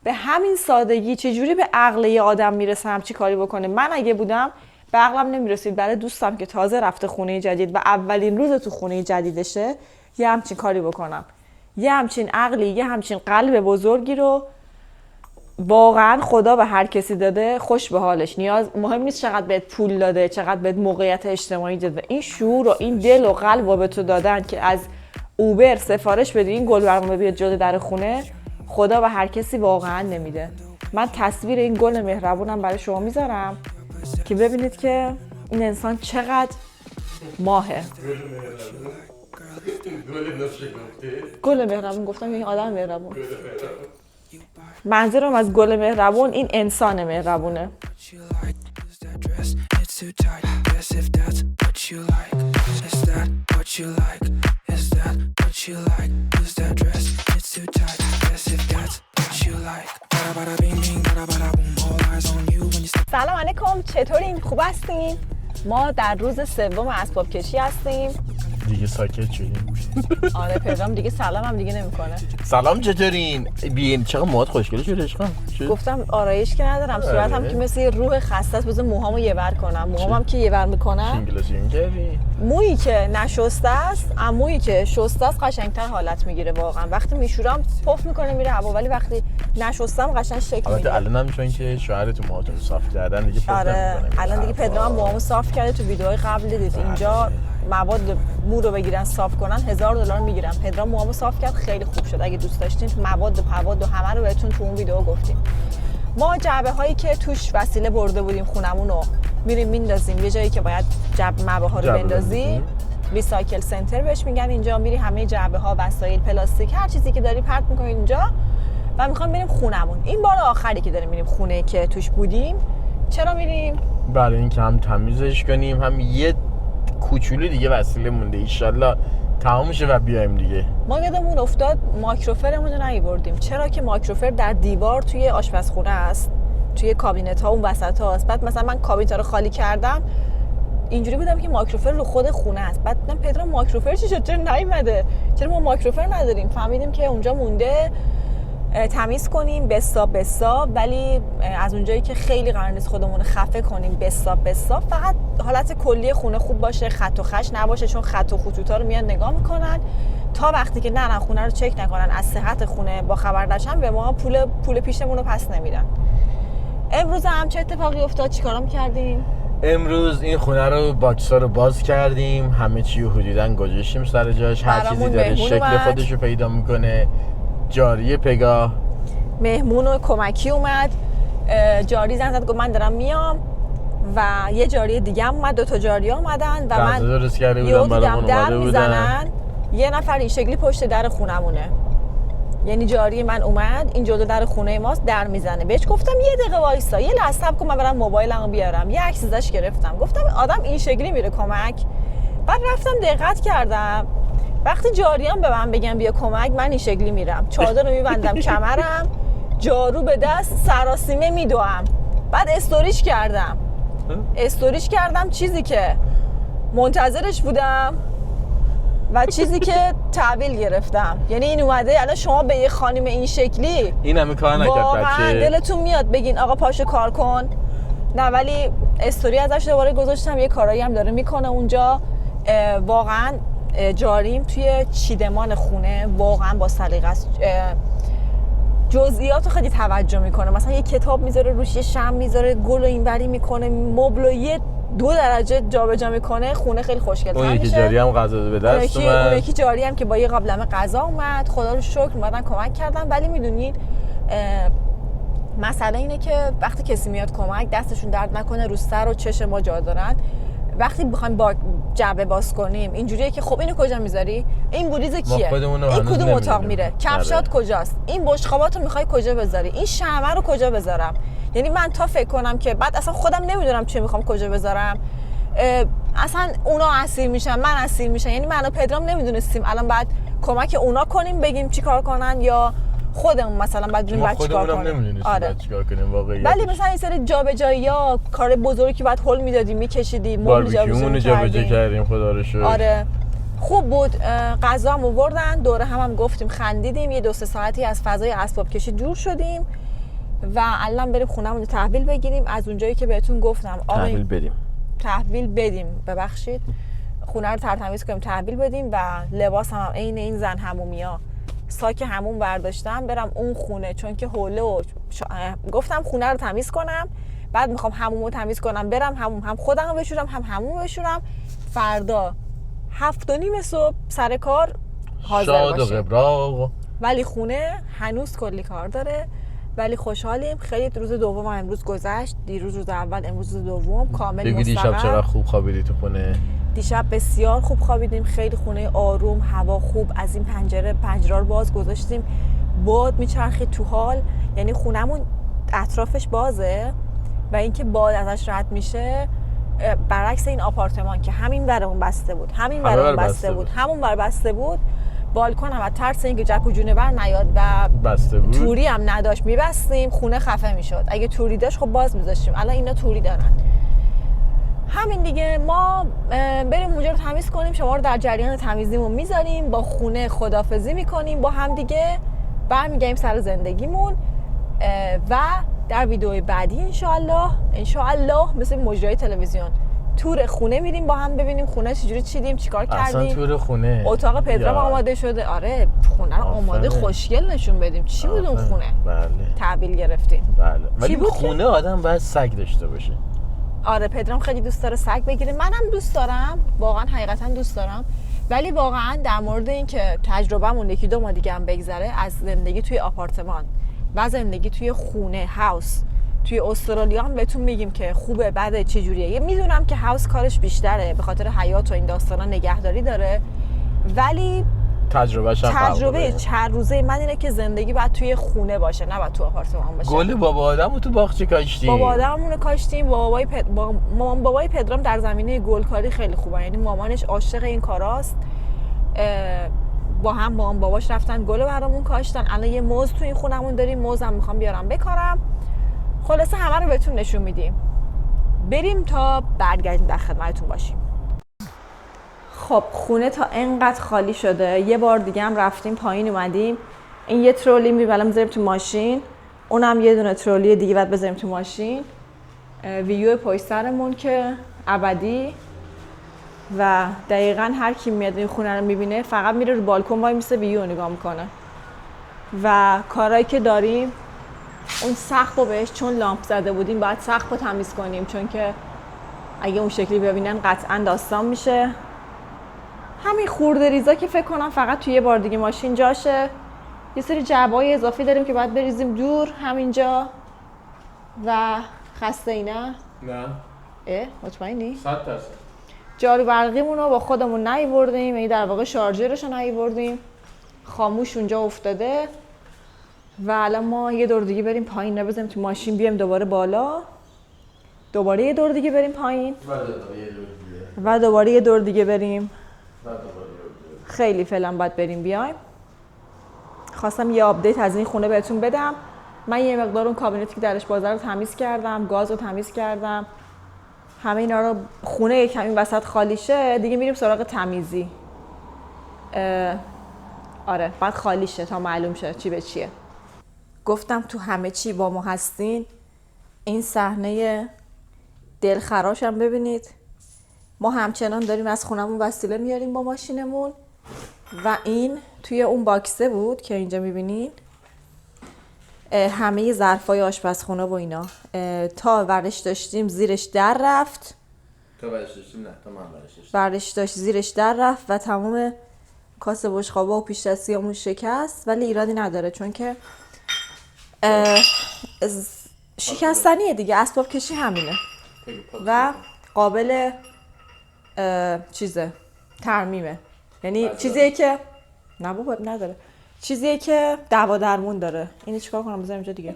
به همین سادگی چجوری به عقل یه آدم میرسه همچی کاری بکنه. من اگه بودم به عقلم نمیرسید برای دوستم که تازه رفته خونه جدید و اولین روز تو خونه جدیدشه یه همچین کاری بکنم. یه همچین عقلی، یه همچین قلب بزرگی رو واقعا خدا به هر کسی داده. خوش به حالش. مهم نیست چقدر بهت پول داده، چقدر بهت موقعیت اجتماعی داده. این شعور و این دل و قلب رو به تو دادن که از اوبر سفارش بدی این گل برام بیاد جلوی در خونه. خدا به هر کسی واقعا نمیده. من تصویر این گل مهربونم برای شما میذارم که ببینید که این انسان چقدر ماهه. گل مهربون گفتم، این آدم مهربون. منظورم از گل مهربون این انسان مهربونه. سلام علیکم، چطورین؟ خوب هستین؟ ما در روز سوم اسباب کشی هستیم. دیگه ساکت شدیم. آره پدرام دیگه سلام هم دیگه نمیکنه. سلام چطورین؟ بیاین چقدر موهات خوشگله شده عشقم. گفتم آرایش که ندارم، صورتم که مثل یه روح خسته است. بذار موهامو یه ور کنم. موهامم که یه ور میکنم شینگلشین کردی. مویی که نشسته است، مویی که شسته است قشنگتر حالت میگیره. واقعا وقتی میشورم پف میکنه میره هوا، ولی وقتی نشستم قشنگ شکل میگیره. الان هم چون که شوهرتون موهاتون صاف کردن دیگه پف نمیکنه. الان دیگه پدرام موهامو صاف کرده. تو ویدیوهای قبل دیدید اینجا مواد مو رو بگیرن صاف کنن $1000 میگیرن. پدرام موهامو صاف کرد، خیلی خوب شد. اگه دوست داشتین مواد و پواد و همه رو بهتون تو اون ویدیو گفتیم. ما جعبه هایی که توش وسیله برده بودیم خونمون رو میریم میندازیم یه جایی که باید جعبه ها رو بندازی. ریسایکل سنتر بهش میگن. اینجا میری همه جعبه ها، وسایل، پلاستیک، هر چیزی که داری پرت میکنی اینجا و میخوام بریم خونمون. این بار آخری که داریم میریم خونه که توش بودیم. چرا میریم؟ برای اینکه هم تمیزش کنیم، هم یه کوچولو دیگه وسیله مونده ایشالله تمام شه و بیایم دیگه. ما یادمون افتاد مایکروفرمون رو نیاوردیم. چرا که مایکروفر در دیوار توی آشپزخونه است، توی کابینت ها اون وسط هاست. بعد مثلا من کابینت ها رو خالی کردم، اینجوری بودم که مایکروفر رو خود خونه است. بعد دیدم پدرام مایکروفر چی شد؟ چرا نیومده؟ چرا ما مایکروفر نداریم؟ فهمیدیم که اونجا مونده، تمیز کنیم بساب. ولی از اونجایی که خیلی قرار نیست خودمون خفه کنیم بساب، فقط حالت کلی خونه خوب باشه، خط و خش نباشه، چون خط و خطوطا رو میان نگاه میکنن تا وقتی که نه خونه رو چک نکنن، از صحت خونه با خبر نشن، به ما پول پیشمون رو پس نمیدن. امروز هم چه اتفاقی افتاد؟ چیکارا می‌کردیم؟ امروز این خونه رو باکس‌ها رو باز کردیم، همه چی رو حدوداً گذاشتیم سر جاش. هر چیزی داره شکل خودش رو پیدا میکنه. جاری پگاه مهمون و کمکی اومد. جاری زنگ زد گفت من دارم میام و یه جاری دیگه هم اومد. 2 جاری اومدن و من درست کرده بودم برامون اومده بودن. یه نفر این شکلی پشت در خونمونه، یعنی جاری من اومد این جلو در خونه ماست در میزنه. بهش گفتم یه دقیقه وایسا، یه لحظه صبر کن من برم موبایلمو بیارم. یه عکس ازش گرفتم، گفتم آدم این شکلی میره کمک. بعد رفتم دقت کردم، وقتی جاریام به من بگم بیا کمک، من این شکلی میرم، چادر رو میبندم کمرم، جارو به دست، سراسیمه میدوام. بعد استوریش کردم چیزی که منتظرش بودم و چیزی که تحویل گرفتم. یعنی این اومده الان شما به یه خانم این شکلی این همه کار نکرد واقعا دلتون میاد بگین آقا پاشو کار کن؟ نه، ولی استوری ازش دوباره گذاشتم، یه کارایی هم داره میکنه اونجا. واقعا جاریم توی چیدمان خونه واقعا با سلیقه است. جزئیاتو خیلی توجه میکنه. مثلا یه کتاب میذاره روش، یه شمع میذاره، گل و اینوری میکنه، مبل و یه 2 درجه جابجا میکنه، خونه خیلی خوشگل‌تر میشه. اون یکی جاری هم غذا به دست اومد. اون یکی جاری هم که با یه قابلمه غذا اومد، خدا رو شکر اومدن کمک کردن. ولی میدونین مسئله اینه که وقتی کسی میاد کمک دستشون درد نکنه، رو سر و چش ما جا دارن. وقتی بخوایم با جعبه باز کنیم اینجوریه که خب اینو کجا میذاری؟ این بوریز کیه؟ این کدوم اتاق میره؟ کفشات کجاست؟ این بشقاباتو میخوای کجا بذاری؟ این شمع رو کجا بذارم؟ یعنی من تا فکر کنم که بعد اصلا خودم نمیدونم چه میخوام کجا بذارم، اصلا اونا اسیر میشن، من اسیر میشم. یعنی من و پدرام نمیدونستیم الان بعد کمک اونا کنیم بگیم چیکار کنن یا خودمون مثلا بعد بریم بعد چیکار کنیم. آره چیکار کنیم واقعا. ولی مثلا این سری جابجایی‌ها کار بزرگی که بعد هول میدادیم، میکشیدیم، مبل جابجا کردیم خدا رو شکر. آره خوب بود. غذا هم آوردن، دوره هم گفتیم، خندیدیم، یه 2-3 ساعتی از فضای اسباب کشی دور شدیم و الان بریم خونمون تحویل بگیریم. از اونجایی که بهتون گفتم تحویل بدیم ببخشید، خونه رو ترتمیز کنیم، تحویل بدیم و لباس هم عین این زن حمومیا ساک حموم برداشتم برم اون خونه، چون که حوله و گفتم خونه رو تمیز کنم، بعد میخوام حموم رو تمیز کنم، برم حموم، هم خودم رو بشورم هم حموم بشورم، فردا 7:30 صبح سر کار حاضر شاد باشیم. و قبراق. ولی خونه هنوز کلی کار داره، ولی خوشحالیم. خیلی روز دوم امروز گذشت، دیروز روز اول، امروز روز دوم کامل مستقر. دیشب چقدر خوب خوابیدی تو خونه؟ دیشب بسیار خوب خوابیدیم، خیلی خونه آروم، هوا خوب، از این پنجره رو باز گذاشتیم، باد میچرخید تو حال. یعنی خونمون اطرافش بازه و اینکه باد ازش رد میشه، برعکس این آپارتمان که همین برمون بسته بود، همین برمون بسته بود، همون بر بسته بود. بالکن هم از ترس اینکه جک و جونور نیاد و بسته بود، توری هم نداشت، میبستیم خونه خفه میشد. اگه توری داشت خب باز میذاشتیم، الان اینا توری دارن. همین دیگه، ما بریم اونجا رو تمیز کنیم، شما رو در جریان تمیزیمون میذاریم، با خونه خدافظی میکنیم با هم دیگه، برمیگردیم سر زندگیمون و در ویدیوی بعدی انشالله مثل مجری تلویزیون تور خونه میریم با هم، ببینیم خونه چجوری چیدیم، چیکار کردیم. اصلا تور خونه، اتاق پدرام آماده شده. آره خونه رو آماده خوشگل نشون بدیم. چی بود اون خونه؟ بله تحویل گرفتیم. بله ولی خونه آدم باید سگ داشته باشه. آره پدرام خیلی دوست داره سگ بگیره، منم دوست دارم، واقعا حقیقتا دوست دارم. ولی واقعا در مورد این که تجربهمون 1-2 ماه دیگه هم بگذره از زندگی توی آپارتمان و زندگی توی خونه هاوس توی استرالیا هم بهتون میگیم که خوبه بده چه جوریه. میدونم که هاوس کارش بیشتره به خاطر حیات و این داستانا، نگهداری داره، ولی تجربه چند روزه من اینه که زندگی باید توی خونه باشه، نه باید تو آپارتمان باشه. گل بابا آدمو تو باغچه کاشتیم. بابا آدممون رو کاشتیم. مامان بابای پدرام در زمینه گلکاری خیلی خوبه، یعنی مامانش عاشق این کاراست. با هم مامان باباش رفتن گل برامون کاشتن. الان یه موز تو این خونمون داریم، موزم میخوام بیارم بکارم. خلاصه همه رو بهتون نشون میدیم. بریم تا برگردیم در خدمتتون باشیم. خب خونه تا اینقدر خالی شده، یه بار دیگه هم رفتیم پایین اومدیم. این یه ترولی میبرم بذاریم تو ماشین، اونم یه دونه ترولی دیگه بعد بذاریم تو ماشین. ویو پشت سرمون که ابدی و دقیقاً هر کی میاد این خونه رو میبینه فقط میره رو بالکن وای میسه ویو نگاه میکنه. و کارهایی که داریم، اون سقف رو بهش چون لامپ زده بودیم باید سقف رو تمیز کنیم، چون که اگه اون شکلی ببینن قطعاً داستان میشه. همین خورده ریزا که فکر کنم فقط توی یه بار دیگه ماشین جاشه. یه سری جعبه‌های اضافی داریم که باید بریزیم دور همینجا و خسته ای نه؟ نه. مطمئنی؟ 100%. جارو برقیمون رو با خودمون نیاوردیم، یعنی در واقع شارژرش رو نیاوردیم، خاموش اونجا افتاده. و الان ما یه دور دیگه بریم پایین، نبزنیم تو ماشین بیایم دوباره بالا، دوباره یه دور دیگه بریم پایین و دوباره یه دور دیگه بریم. خیلی فعلا باید بریم بیایم. خواستم یه آپدیت از این خونه بهتون بدم. من یه مقدار اون کابینتی که درش بازار رو تمیز کردم، گاز رو تمیز کردم، همه اینا رو. خونه یک کمی وسط خالی شه دیگه میریم سراغ تمیزی. آره بعد خالی شه تا معلوم شه چی به چیه. گفتم تو همه چی با ما هستین. این صحنه دلخراش هم ببینید. ما همچنان داریم از خونمون وسیله میاریم با ماشینمون و این توی اون باکسه بود که اینجا میبینین. همه ظرفای آشپزخونه و اینا تا ورش داشتیم زیرش در رفت. تا ورش داشتیم نه، تا من ورش داشتم. ورش داشت زیرش در رفت و تمام کاسه بشقابا و پیش دستیامون شکست، ولی ایرادی نداره چون که شکستنیه دیگه، اسباب کشی همینه و قابل چیزه ترمیمه، یعنی چیزیه که نه بابا نداره، چیزیه که دوا درمون داره. اینو چیکار کنم بذارم اینجا دیگه.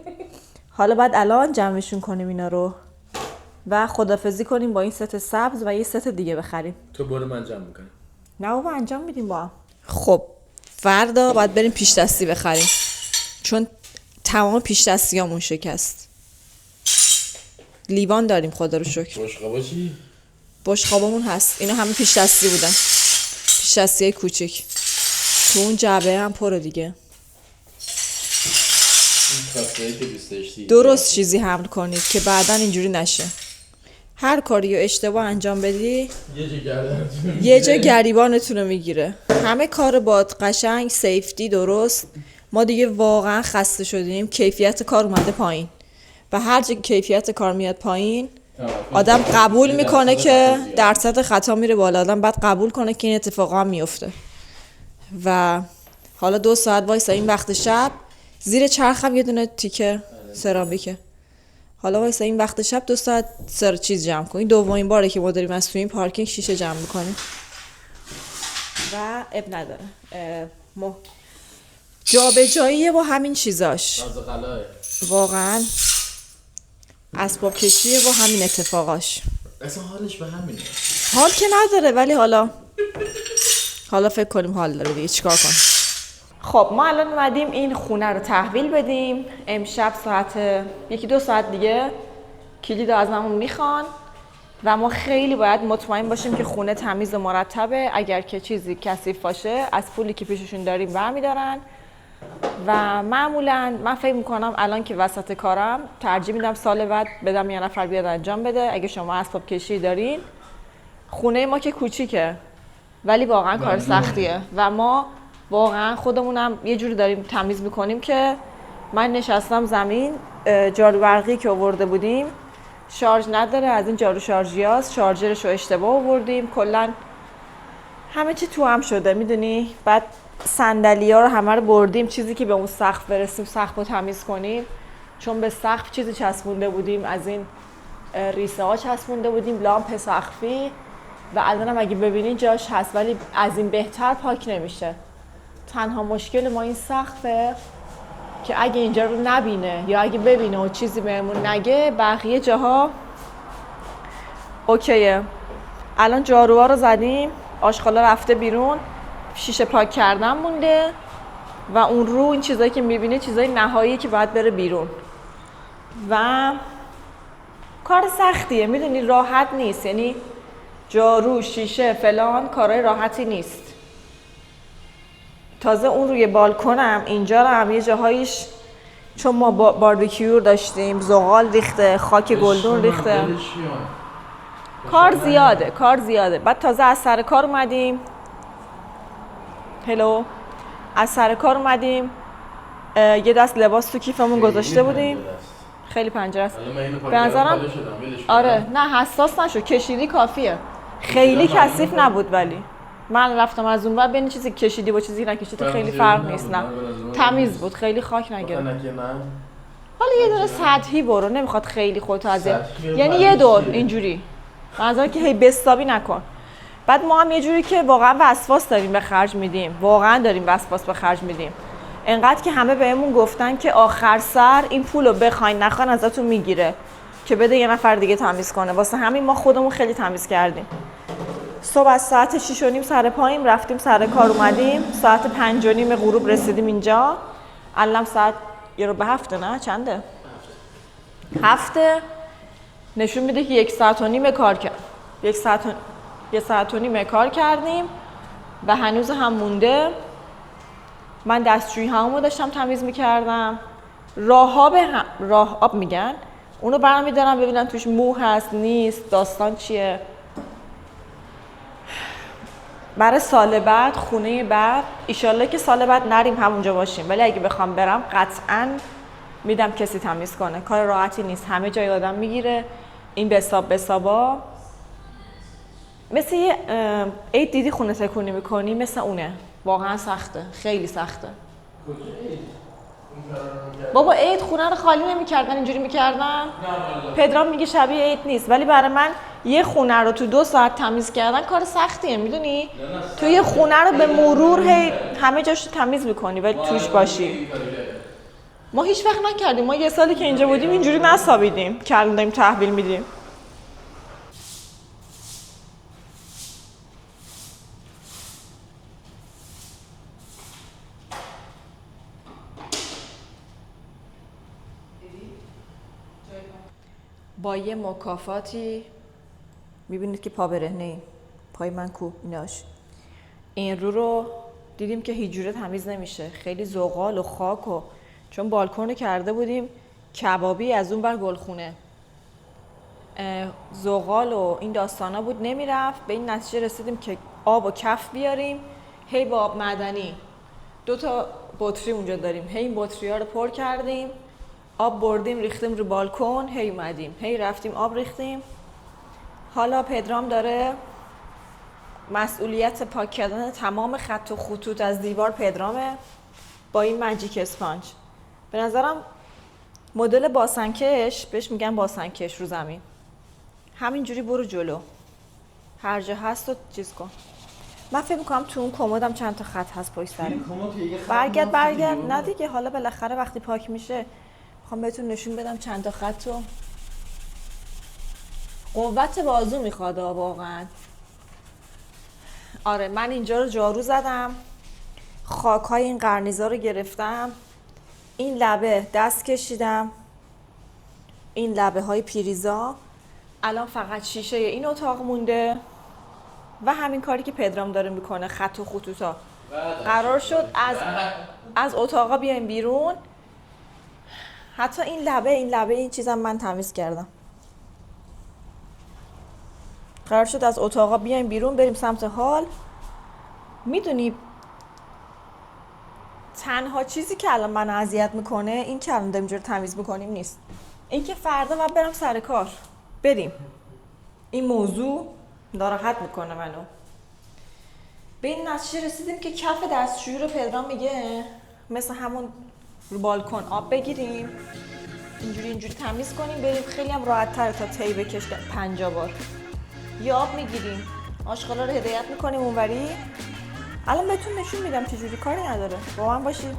حالا بعد الان جمعشون کنیم اینا رو و خدافظی کنیم با این ست سبز و یه ست دیگه بخریم. تو برو من جمع میکنم. نه بابا انجام میدیم با هم. خب فردا باید بریم پیش دستی بخریم چون تمام پیش دستیامون شکست. لیوان داریم خدا رو شکر. بشقابا چی؟ بشقابمون هست، اینا همه پیش دستی بودن، پیش دستیای کوچیک. تو اون جعبه هم پره دیگه. درست چیزی حمل کنید که بعداً اینجوری نشه. هر کاری رو اشتباه انجام بدی یه جا گریبانتون رو میگیره. همه کار با قشنگ سیفتی درست. ما دیگه واقعا خسته شدیم، کیفیت کار اومده پایین و هر جا کیفیت کار میاد پایین آدم قبول میکنه که درصد خطا میره بالا، آدم بعد قبول کنه که این اتفاقا هم میفته. و حالا 2 ساعت وایسا این وقت شب زیر چرخم یه دونه تیکه سرامیکه. حالا وایسا این وقت شب 2 ساعت چیز جمع کنیم. دومین باره که ما داریم از توی این پارکینگ شیشه جمع میکنیم و اب نداره. جابجاییه با همین چیزاش، واقعا اسباب کشیه با همین اتفاقاش. اصلا حالش به همینه. حال که نداره ولی حالا فکر کنیم حال داره دیگه، چیکار کنیم. خب ما الان اومدیم این خونه رو تحویل بدیم. امشب ساعت 1-2 ساعت دیگه کلید از همون میخوان و ما خیلی باید مطمئن باشیم که خونه تمیز و مرتبه. اگر که چیزی کثیف باشه از پولی که پیششون داریم برمیدارن و معمولا من فکر میکنم الان که وسط کارم ترجیح میدم سال بعد بدم یه نفر بیاد انجام بده. اگه شما اسباب کشی دارین، خونه ما که کوچیکه ولی واقعا کار سختیه و ما واقعا خودمونم یه جوری داریم تمیز میکنیم که من نشستم زمین، جارو برقی که آورده بودیم شارژ نداره، از این جارو شارژیاست، شارژرش رو اشتباه آوردیم، کلا همه چی تو هم شده میدونی. بعد صندلی‌ها رو همه رو بردیم، چیزی که به اون سقف برسیم سقف رو تمیز کنیم چون به سقف چیزی چسبونده بودیم، از این ریسه ها چسبونده بودیم، لامپ سقفی و الانم اگه ببینین جاش هست ولی از این بهتر پاک نمیشه. تنها مشکل ما این سقفه که اگه اینجا رو نبینه یا اگه ببینه و چیزی بهمون نگه بقیه جاها اوکیه. الان جاروها رو زدیم، آشغالا رفته بیرون، شیشه پاک کردن مونده و اون رو این چیزایی که میبینه چیزای نهایی که باید بره بیرون و کار سختیه میدونی، راحت نیست. یعنی جارو شیشه فلان کارهای راحتی نیست. تازه اون روی بالکنم اینجا رو هم یه جاهایش چون ما باربیکیور داشتیم زغال ریخته، خاک گلدون ریخته، کار زیاده. بعد تازه از سر کار اومدیم یه دست لباس تو کیفمون گذاشته بودیم. خیلی پنجره است به نظرم. آره نه حساس نشو، کشیدی کافیه، خیلی کثیف نبود ولی من رفتم از اون ور بین چیزی کشیدی با چیزی نکشیدی خیلی فرق نیست. نه تمیز بود، خیلی خاک نگرفت. حالا یه دور سطحی برو، نمیخواد خیلی خودت اذیت، یعنی یه دور اینجوری منظور که هی بستابی نکن. بعد ما هم یه جوری که واقعا وسواس داریم به خرج میدیم، انقدر که همه بهمون گفتن که آخر سر این پولو بخواین نخواین ازتون میگیره که بده یه نفر دیگه تمیز کنه. واسه همین ما خودمون خیلی تمیز کردیم. صبح از ساعت 6:30 سر پاییم رفتیم سر کار، اومدیم ساعت 5:30 غروب رسیدیم اینجا. الان ساعت 6:45 نه چنده؟ 7 نشون میده که 1 ساعت و نیم کار کرد. 1 ساعت و نیم کار کردیم و هنوز هم مونده. من دستشویی همو داشتم تمیز میکردم. راه آب میگن، اونو برمی‌دارم ببینم توش مو هست نیست، داستان چیه. برای سال بعد، خونه بعد ایشالله که سال بعد نریم همونجا باشیم، ولی اگه بخوام برم قطعاً میدم کسی تمیز کنه. کار راحتی نیست، همه جای آدم میگیره. این به حسابا مثل یه عید دیدی خونه تکونی میکنی، مثل اونه. واقعا سخته، خیلی سخته. بابا عید خونه رو خالی نمیکردن، اینجوری میکردن. پدرام میگه شبیه عید نیست، ولی برای من یه خونه رو تو 2 ساعت تمیز کردن کار سختیه، میدونی؟ تو یه خونه رو به مرور همه جاش رو تمیز میکنی ولی توش باشی. ما هیچ وقت نکردیم. ما یه سالی که اینجا بودیم اینجوری نسابیدیم که الان داریم تحویل میدیم. با یه مکافاتی میبینید که پا برهنه ایم. پای من کو ایناش. این رو دیدیم که هیچ جوره تمیز نمیشه، خیلی زغال و خاک و چون بالکن کرده بودیم کبابی از اون بر گلخونه، زغال و این داستانا بود نمیرفت. به این نتیجه رسیدیم که آب و کف بیاریم، هی با آب معدنی. 2 تا بطری اونجا داریم، هی این بطری ها رو پر کردیم، آب بردیم ریختیم رو بالکن، هی اومدیم هی رفتیم آب ریختیم. حالا پدرام داره مسئولیت پاک کردن تمام خط و خطوط از دیوار پدرامه با این ماجیک اسپانج. به نظرم مدل باسنکش، بهش میگن باسنکش رو زمین، همینجوری برو جلو، هر جا هست و چیز کن. من فکر میکنم تو اون کمدم چند تا خط هست پشت سر. برگرد نه دیگه، حالا بالاخره وقتی پاک میشه میخوام بهتون نشون بدم چند تا خط رو. قوت بازو میخواد واقعا. آره من اینجا رو جارو زدم، خاکای این قرنیزا رو گرفتم، این لبه دست کشیدم، این لبه های پیریزا. الان فقط شیشه این اتاق مونده و همین کاری که پدرام داره میکنه، خط و خطوطا. قرار شد از اتاقا بیایم بیرون. حتی این لبه این چیزم من تمیز کردم. قرار شد از اتاقا بیایم بیرون بریم سمت هال. میدونی تنها چیزی که الان من اذیت میکنه این که الان داریم اینجوری تمیز میکنیم نیست، این که فردا باید برم سر کار بریم. این موضوع ناراحت میکنه منو. به این نتیجه رسیدیم که کف دستشویی رو پدرام میگه مثل همون رو بالکن آب بگیریم اینجوری تمیز کنیم بریم. خیلی هم راحت تره تا تی بکش 50 بار. یه آب میگیریم، آشغالا رو هدایت میکنیم اونوری. الان بهتون نشون میدم چجوری، کاری نداره، با من باشید.